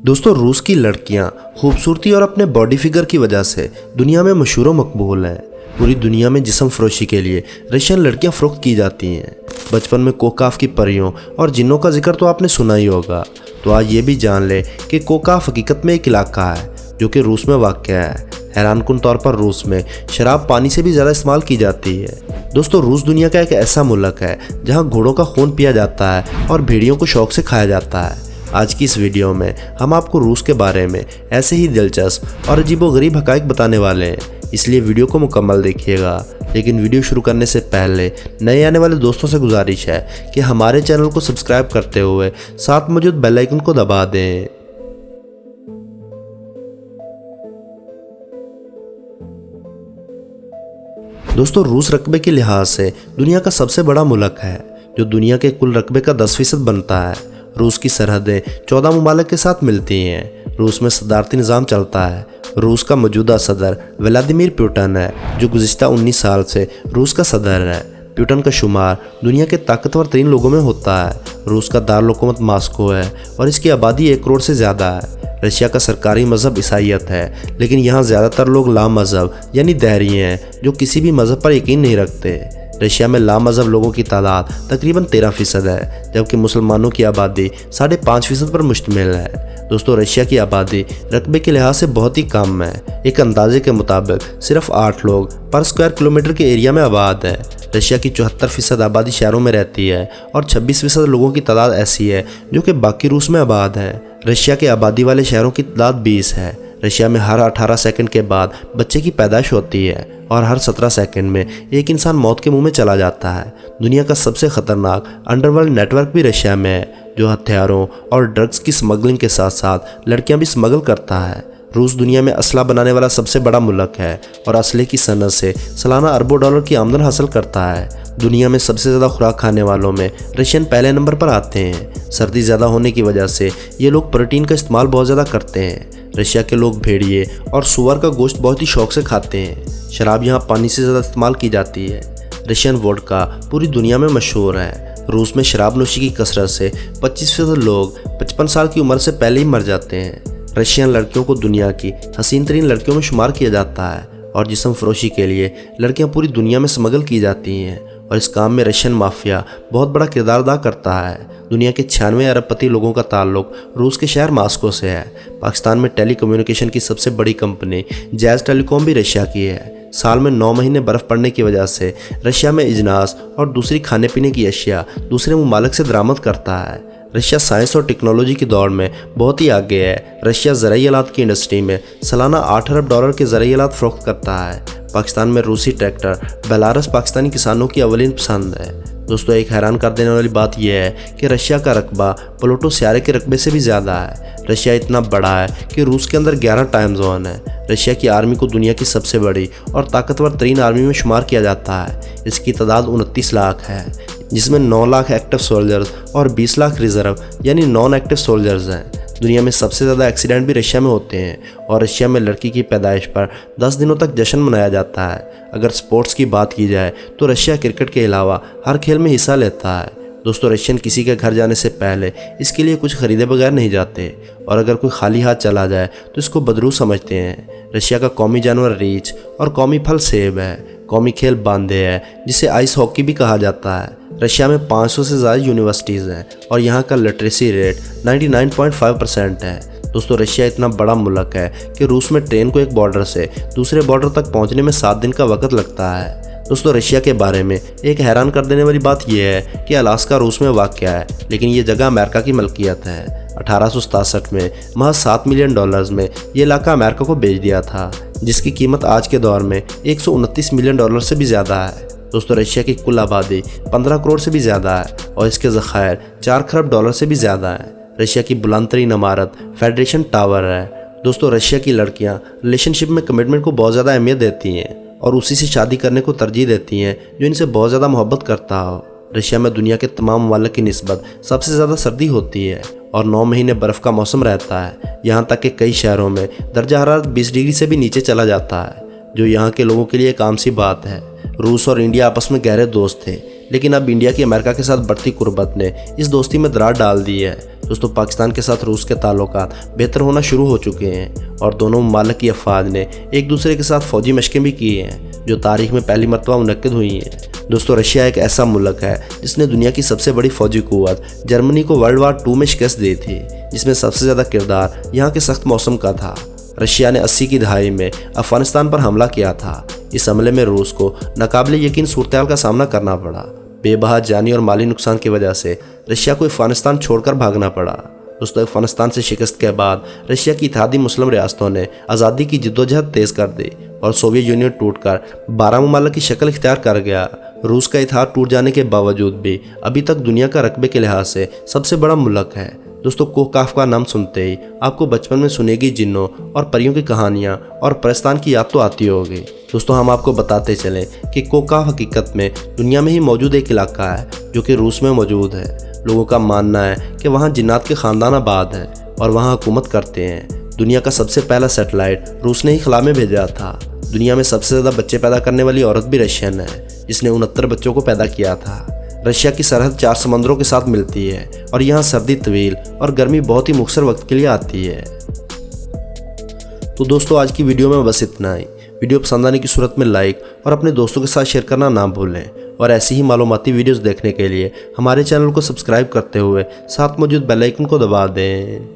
दोस्तों, रूस की लड़कियां खूबसूरती और अपने बॉडी फिगर की वजह से दुनिया में मशहूर व मकबूल हैं। पूरी दुनिया में जिस्म फरोशी के लिए रशियन लड़कियां फ़रोख्त की जाती हैं। बचपन में कोकाफ की परियों और जिन्नों का जिक्र तो आपने सुना ही होगा। तो आज ये भी जान ले कि कोकाफ हकीकत में एक इलाका है जो कि रूस में वाक़या है। हैरानकुन तौर पर रूस में शराब पानी से भी ज़्यादा इस्तेमाल की जाती है। दोस्तों, रूस दुनिया का एक ऐसा मुल्क है जहाँ घोड़ों का खून पिया जाता है और भेड़ियों को शौक से खाया जाता है। आज की इस वीडियो में हम आपको रूस के बारे में ऐसे ही दिलचस्प और अजीबोगरीब हक़ाइक़ बताने वाले हैं, इसलिए वीडियो को मुकम्मल देखिएगा। लेकिन वीडियो शुरू करने से पहले नए आने वाले दोस्तों से गुजारिश है कि हमारे चैनल को सब्सक्राइब करते हुए साथ मौजूद बेल आइकन को दबा दें। दोस्तों, रूस रकबे के लिहाज से दुनिया का सबसे बड़ा मुल्क है जो दुनिया के कुल रकबे का 10% बनता है। रूस की सरहदें 14 मुमालिक के साथ मिलती हैं। रूस में सदारती निज़ाम चलता है। रूस का मौजूदा सदर व्लादिमीर पुतिन है जो गुज़िश्ता 19 साल से रूस का सदर है। पुतिन का शुमार दुनिया के ताकतवर तरीन लोगों में होता है। रूस का दारुल-हुकूमत मॉस्को है और इसकी आबादी 1 करोड़ से ज़्यादा है। रशिया का सरकारी मज़हब ईसाईयत है, लेकिन यहाँ ज़्यादातर लोग लामज़हब यानी दहरी हैं जो किसी भी मज़हब पर यकीन नहीं रखते। रशिया में लामज़हब लोगों की तादाद तकरीबन 13% है, जबकि मुसलमानों की आबादी 5.5% पर मुश्तमिल है। दोस्तों, रशिया की आबादी रकबे के लिहाज से बहुत ही कम है। एक अंदाजे के मुताबिक सिर्फ 8 लोग पर स्क्वायर किलोमीटर के एरिया में आबाद है। रशिया की 74% आबादी शहरों में रहती है और 26% लोगों की तादाद ऐसी है जो कि बाकी रूस में आबाद है। रशिया के आबादी वाले शहरों की तादाद 20 है। रशिया में हर 18 सेकंड के बाद बच्चे की पैदाइश होती है और हर 17 सेकंड में एक इंसान मौत के मुंह में चला जाता है। दुनिया का सबसे खतरनाक अंडरवर्ल्ड नेटवर्क भी रशिया में है जो हथियारों और ड्रग्स की स्मगलिंग के साथ साथ लड़कियां भी स्मगल करता है। रूस दुनिया में असला बनाने वाला सबसे बड़ा मुल्क है और असले की सनत से सालाना अरबों डॉलर की आमदन हासिल करता है। दुनिया में सबसे ज़्यादा खुराक खाने वालों में रशियन पहले नंबर पर आते हैं। सर्दी ज़्यादा होने की वजह से ये लोग प्रोटीन का इस्तेमाल बहुत ज़्यादा करते हैं। रशिया के लोग भेड़िए और सुअर का गोश्त बहुत ही शौक से खाते हैं। शराब यहाँ पानी से ज़्यादा इस्तेमाल की जाती है। रशियन वोडका पूरी दुनिया में मशहूर है। रूस में शराब नोशी की कसरत से 25% लोग 55 साल की उम्र से पहले ही मर जाते हैं। रशियन लड़कियों को दुनिया की हसीन तरीन लड़कियों में शुमार किया जाता है और जिस्म फरोशी के लिए लड़कियां पूरी दुनिया में स्मगल की जाती हैं और इस काम में रशियन माफिया बहुत बड़ा किरदार अदा करता है। दुनिया के 96 अरबपति लोगों का ताल्लुक रूस के शहर मॉस्को से है। पाकिस्तान में टेली कम्युनिकेशन की सबसे बड़ी कंपनी जैज़ टेलीकॉम भी रशिया की है। साल में 9 महीने बर्फ़ पड़ने की वजह से रशिया में इजनास और दूसरी खाने पीने की अशिया दूसरे मुमालिक से दरामद करता है। रशिया साइंस और टेक्नोलॉजी की दौड़ में बहुत ही आगे है। रशिया ज़राई आलात की इंडस्ट्री में सालाना 8 अरब डॉलर के ज़राई आलात फ़रोख्त करता है। पाकिस्तान में रूसी ट्रैक्टर बेलारस पाकिस्तानी किसानों की अवलीन पसंद है। दोस्तों, एक हैरान कर देने वाली बात यह है कि रशिया का रकबा प्लूटो सियारे के रकबे से भी ज़्यादा है। रशिया इतना बड़ा है कि रूस के अंदर 11 टाइम जोन है। रशिया की आर्मी को दुनिया की सबसे बड़ी और ताकतवर तरीन आर्मी में शुमार किया जाता है। इसकी तादाद 29 लाख है, जिसमें 9 लाख एक्टिव सोल्जर्स और 20 लाख रिजर्व यानी नॉन एक्टिव सोल्जर्स हैं। दुनिया में सबसे ज़्यादा एक्सीडेंट भी रशिया में होते हैं और रशिया में लड़की की पैदाइश पर 10 दिनों तक जश्न मनाया जाता है। अगर स्पोर्ट्स की बात की जाए तो रशिया क्रिकेट के अलावा हर खेल में हिस्सा लेता है। दोस्तों, रशियन किसी के घर जाने से पहले इसके लिए कुछ खरीदे बगैर नहीं जाते और अगर कोई खाली हाथ चला जाए तो इसको बदरू समझते हैं। रशिया का कौमी जानवर रीछ और कौमी फल सेब है। कौमी खेल बांधे है जिसे आइस हॉकी भी कहा जाता है। रशिया में 500 से ज़्यादा यूनिवर्सिटीज़ हैं और यहाँ का लिटरेसी रेट 99.5% है। दोस्तों, रशिया इतना बड़ा मुल्क है कि रूस में ट्रेन को एक बॉर्डर से दूसरे बॉर्डर तक पहुँचने में 7 दिन का वक्त लगता है। दोस्तों, रशिया के बारे में एक हैरान कर देने वाली बात यह है कि अलास्का रूस में वाक़या है, लेकिन ये जगह अमेरिका की मलकियत है। 1867 में महज $7 मिलियन में ये इलाका अमेरिका को बेच दिया था, जिसकी कीमत आज के दौर में $129 मिलियन से भी ज़्यादा है। दोस्तों, रशिया की कुल आबादी 15 करोड़ से भी ज़्यादा है और इसके ज़खायर 4 खरब डॉलर से भी ज़्यादा है। रशिया की बुलंद तरीन इमारत फेडरेशन टावर है। दोस्तों, रशिया की लड़कियां रिलेशनशिप में कमिटमेंट को बहुत ज़्यादा अहमियत देती हैं और उसी से शादी करने को तरजीह देती हैं जो इनसे बहुत ज़्यादा मोहब्बत करता हो। रशिया में दुनिया के तमाम ममालिक की निस्बत सबसे ज़्यादा सर्दी होती है और 9 महीने बर्फ़ का मौसम रहता है। यहाँ तक कि कई शहरों में दर्जा हरारत 20 डिग्री से भी नीचे चला जाता है, जो यहाँ के लोगों के लिए एक आम सी बात है। रूस और इंडिया आपस में गहरे दोस्त थे, लेकिन अब इंडिया की अमेरिका के साथ बढ़ती कुर्बत ने इस दोस्ती में दरार डाल दी है। दोस्तों पाकिस्तान के साथ रूस के ताल्लुकात बेहतर होना शुरू हो चुके हैं और दोनों ममालिक की अफवाज ने एक दूसरे के साथ फौजी मशकें भी की हैं जो तारीख में पहली मरतबा मुनक्किद हुई हैं। दोस्तों रशिया एक ऐसा मुल्क है जिसने दुनिया की सबसे बड़ी फौजी कुव्वत जर्मनी को वर्ल्ड वार 2 में शिकस्त दी थी, जिसमें सबसे ज़्यादा किरदार यहाँ के सख्त मौसम का था। रशिया ने 80 की दहाई में अफगानिस्तान पर हमला किया था। इस हमले में रूस को नाकाबिले यकीन सूरत-ए-हाल का सामना करना पड़ा। बेबहा जानी और माली नुकसान की वजह से रशिया को अफगानिस्तान छोड़कर भागना पड़ा। दोस्तों अफगानिस्तान से शिकस्त के बाद रशिया की इत्तेहादी मुस्लिम रियासतों ने आज़ादी की जद्दोजहद तेज़ कर दी और सोवियत यूनियन टूटकर 12 ममालिक की शक्ल इख्तियार कर गया। रूस का इत्तेहाद टूट जाने के बावजूद भी अभी तक दुनिया का रकबे के लिहाज से सबसे बड़ा मुल्क है। दोस्तों कोहकाफ का नाम सुनते ही आपको बचपन में सुनेगी जिन्नों और परियों की कहानियाँ और परस्तान की याद तो आती होगी। दोस्तों हम आपको बताते चलें कि कोहकाफ हकीकत में दुनिया में ही मौजूद एक इलाका है जो कि रूस में मौजूद है। लोगों का मानना है कि वहाँ जिन्नात के ख़ानदान आबाद हैं और वहाँ हुकूमत करते हैं। दुनिया का सबसे पहला सैटेलाइट रूस ने ही खला में भेजा था। दुनिया में सबसे ज़्यादा बच्चे पैदा करने वाली औरत भी रशियन है, जिसने 69 बच्चों को पैदा किया था। रशिया की सरहद 4 समंदरों के साथ मिलती है और यहाँ सर्दी तवील और गर्मी बहुत ही मुख्तसर वक्त के लिए आती है। तो दोस्तों आज की वीडियो में बस इतना ही। वीडियो पसंद आने की सूरत में लाइक और अपने दोस्तों के साथ शेयर करना ना भूलें और ऐसी ही मालूमाती वीडियोस देखने के लिए हमारे चैनल को सब्सक्राइब करते हुए साथ मौजूद बेल आइकन को दबा दें।